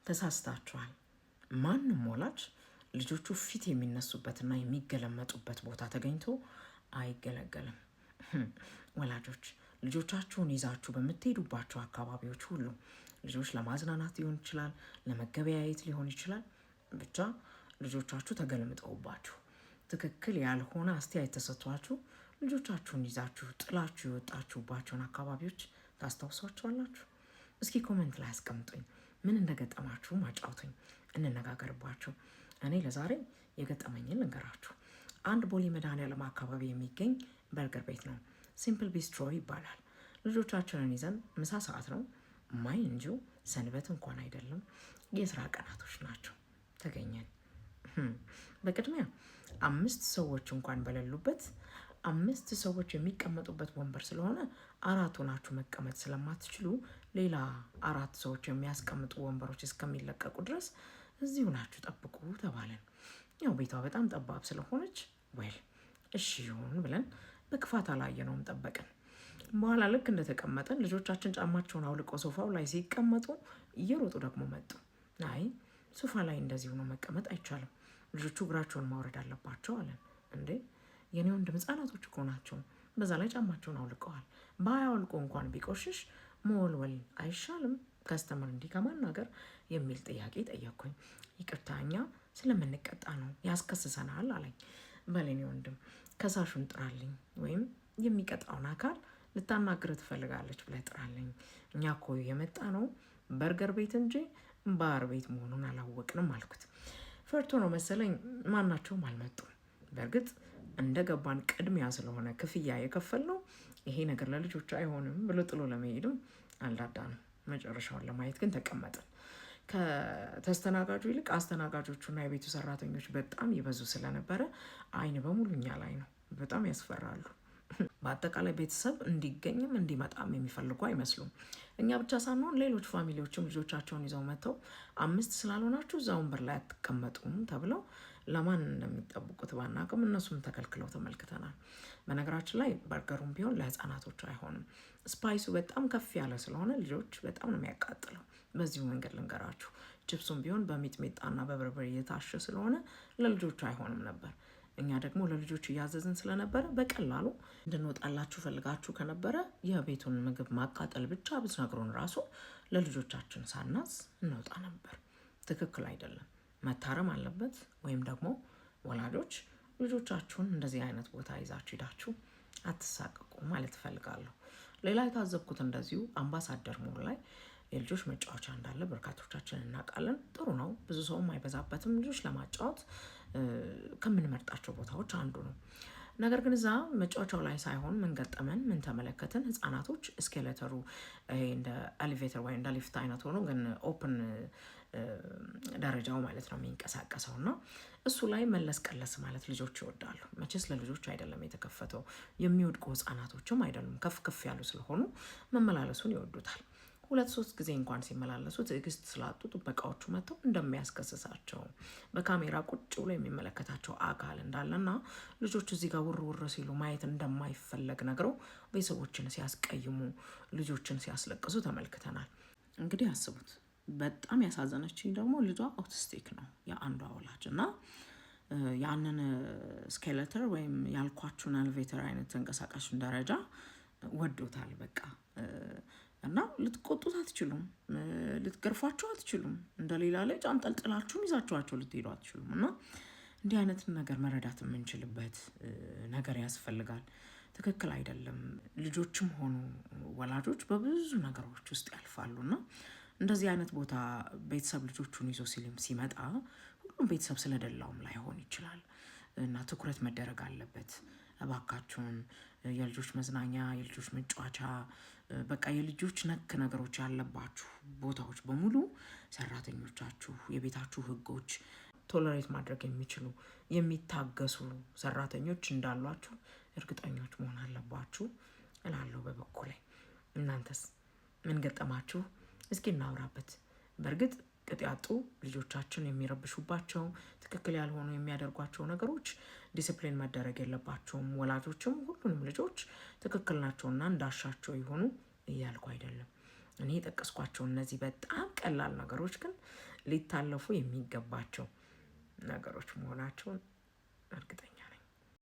ተሳስታችኋል። ማንም ወላጅ ልጆቹ ፊት የሚነሱበትና የሚገለመጡበት ቦታ ተገኝቶ አይገለገልም። ወላጆች ልጆቻችሁን ይዛችሁ በምትሄዱባቸው አካባቢዎች ሁሉ ልጆች ለማዝናናት ሊሆን ይችላል፣ ለመገበያየት ሊሆን ይችላል፣ ብቻ ልጆቻችሁ ተገልምጠውባችሁ ትክክል ያልሆነ አስተያየት ተሰጥቷችሁ ልጆቻችሁን ይዛችሁ ጥላችሁ የወጣችሁባቸውን አካባቢዎች ታስታውሷቸዋላችሁ? እስኪ ኮሜንት ላይ አስቀምጡኝ። ምን እንደገጠማችሁ አጫውቱኝ፣ እንነጋገርባቸው። እኔ ለዛሬ የገጠመኝን ልንገራችሁ። አንድ ቦሌ መድኃኔዓለም አካባቢ የሚገኝ በርገር ቤት ነው። ሲምፕል ቢስትሮ ይባላል። ልጆቻችንን ይዘን ምሳ ሰዓት ነው፣ ማይ እንጂ ሰንበት እንኳን አይደለም፣ የስራ ቀናቶች ናቸው። ተገኘን። በቅድሚያ 5 ሰዎች እንኳን በሌሉበት 5 ሰዎች የሚቀመጡበት ወንበር ስለሆነ 4 ሆናችሁ መቀመጥ ስለማትችሉ ሌላ 4 ሰዎች የሚያስቀምጡ ወንበሮች እስከሚለቀቁ ድረስ እዚሁ ናችሁ ጠብቁ ተባለን። ያው ቤቷ በጣም ጠባብ ስለሆነች እሺ ይሁን ብለን በክፋት አላየነውም፣ ጠበቅን። በኋላ ልክ እንደተቀመጠን ልጆቻችን ጫማቸውን አውልቀው ሶፋው ላይ ሲቀመጡ እየሮጡ ደግሞ መጡ። አይ ሶፋ ላይ እንደዚህ ሆኖ መቀመጥ አይቻልም፣ ልጆቹ እግራቸውን ማውረድ አለባቸው አለን። እንዴ የኔ ወንድም ህጻናቶች እኮ ናቸው፣ በዛ ላይ ጫማቸውን አውልቀዋል፣ ባያወልቁ እንኳን ቢቆሽሽ መወልወል አይሻልም ከስተመር እንዲህ ከማናገር የሚል ጥያቄ ጠየቅኩኝ። ይቅርታ እኛ ስለምንቀጣ ነው ያስከስሰናል አለኝ። በሌኔ ወንድም ከሳሹን ጥራልኝ ወይም የሚቀጣውን አካል ልታናግር ትፈልጋለች ብለህ ጥራልኝ። እኛ እኮ የመጣ ነው በርገር ቤት እንጂ ባር ቤት መሆኑን አላወቅንም አልኩት። ፈርቶ ነው መሰለኝ ማናቸውም አልመጡም። በእርግጥ እንደገባን ቅድሚያ ስለሆነ ክፍያ የከፈልነው ይሄ ነገር ለልጆች አይሆንም ብሎ ጥሎ ለመሄድም አልዳዳንም። መጨረሻውን ለማየት ግን ተቀመጥን። ከተስተናጋጁ ይልቅ አስተናጋጆቹና የቤቱ ሰራተኞች በጣም ይበዙ ስለነበረ አይን በሙሉ እኛ ላይ ነው። በጣም ያስፈራሉ። በአጠቃላይ ቤተሰብ እንዲገኝም እንዲመጣም የሚፈልጉ አይመስሉም። እኛ ብቻ ሳንሆን ሌሎች ፋሚሊዎችም ልጆቻቸውን ይዘው መጥተው 5 ስላልሆናችሁ እዛ ወንበር ላይ አትቀመጡም ተብለው ለማን እንደሚጠብቁት ባናቅም እነሱም ተከልክለው ተመልክተናል። በነገራችን ላይ በርገሩም ቢሆን ለህፃናቶች አይሆንም። ስፓይሱ በጣም ከፍ ያለ ስለሆነ ልጆች በጣም ነው የሚያቃጥለው። በዚሁ መንገድ ልንገራችሁ፣ ችፕሱም ቢሆን በሚጥሚጣና በበርበሬ የታሸ ስለሆነ ለልጆቹ አይሆንም ነበር። እኛ ደግሞ ለልጆች እያዘዝን ስለነበረ በቀላሉ እንድንወጣላችሁ ፈልጋችሁ ከነበረ የቤቱን ምግብ ማቃጠል ብቻ ብትነግሩን ራሱ ለልጆቻችን ሳናዝ እንወጣ ነበር። ትክክል አይደለም፣ መታረም አለበት። ወይም ደግሞ ወላጆች ልጆቻችሁን እንደዚህ አይነት ቦታ ይዛችሁ ሄዳችሁ አትሳቀቁ ማለት እፈልጋለሁ። ሌላ የታዘብኩት እንደዚሁ አምባሳደር ሞል ላይ የልጆች መጫወቻ እንዳለ በርካቶቻችን እናውቃለን። ጥሩ ነው፣ ብዙ ሰውም አይበዛበትም። ልጆች ለማጫወት ከምንመርጣቸው ቦታዎች አንዱ ነው። ነገር ግን እዛ መጫወቻው ላይ ሳይሆን ምን ገጠመን፣ ምን ተመለከትን? ህጻናቶች እስኬሌተሩ እንደ ኤሌቬተር ወይ እንደ ሊፍት አይነት ሆኖ ግን ኦፕን ደረጃው ማለት ነው የሚንቀሳቀሰው እና እሱ ላይ መለስ ቀለስ ማለት ልጆች ይወዳሉ። መቼስ ለልጆች አይደለም የተከፈተው፣ የሚወድቁ ህጻናቶችም አይደሉም፣ ከፍ ከፍ ያሉ ስለሆኑ መመላለሱን ይወዱታል። 2-3 ጊዜ እንኳን ሲመላለሱ ትዕግስት ስላጡ ጥበቃዎቹ መጥተው እንደሚያስከስሳቸው በካሜራ ቁጭ ብሎ የሚመለከታቸው አካል እንዳለና ልጆች እዚህ ጋር ውር ሲሉ ማየት እንደማይፈለግ ነግረው ቤተሰቦችን ሲያስቀይሙ፣ ልጆችን ሲያስለቅሱ ተመልክተናል። እንግዲህ አስቡት። በጣም ያሳዘነችኝ ደግሞ ልጇ ኦቲስቲክ ነው የአንዷ ወላጅ እና ያንን ስኬሌተር ወይም ያልኳችሁን ኤሌቬተር አይነት ተንቀሳቃሽን ደረጃ ወዶታል በቃ። እና ልትቆጡት አትችሉም፣ ልትገርፏቸው አትችሉም፣ እንደሌላ ልጅ አንጠልጥላችሁም ይዛችኋቸው ልትሄዱ አትችሉም። እና እንዲህ አይነት ነገር መረዳት የምንችልበት ነገር ያስፈልጋል። ትክክል አይደለም። ልጆችም ሆኑ ወላጆች በብዙ ነገሮች ውስጥ ያልፋሉ እና እንደዚህ አይነት ቦታ ቤተሰብ ልጆቹን ይዞ ሲመጣ ሁሉም ቤተሰብ ስለደላውም ላይሆን ይችላል እና ትኩረት መደረግ አለበት። እባካችሁን የልጆች መዝናኛ፣ የልጆች መጫወቻ፣ በቃ የልጆች ነክ ነገሮች ያለባችሁ ቦታዎች በሙሉ ሰራተኞቻችሁ፣ የቤታችሁ ህጎች ቶለሬት ማድረግ የሚችሉ የሚታገሱ ሰራተኞች እንዳሏችሁ እርግጠኞች መሆን አለባችሁ እላለሁ በበኩሌ። እናንተስ ምን ገጠማችሁ? እስኪ እናውራበት። በእርግጥ ቅጥ ያጡ ልጆቻችን የሚረብሹባቸው ትክክል ያልሆኑ የሚያደርጓቸው ነገሮች ዲሲፕሊን መደረግ የለባቸውም። ወላጆችም ሁሉንም ልጆች ትክክል ናቸውና እንዳሻቸው ይሆኑ እያልኩ አይደለም። እኔ የጠቀስኳቸው እነዚህ በጣም ቀላል ነገሮች ግን ሊታለፉ የሚገባቸው ነገሮች መሆናቸውን እርግጠኛ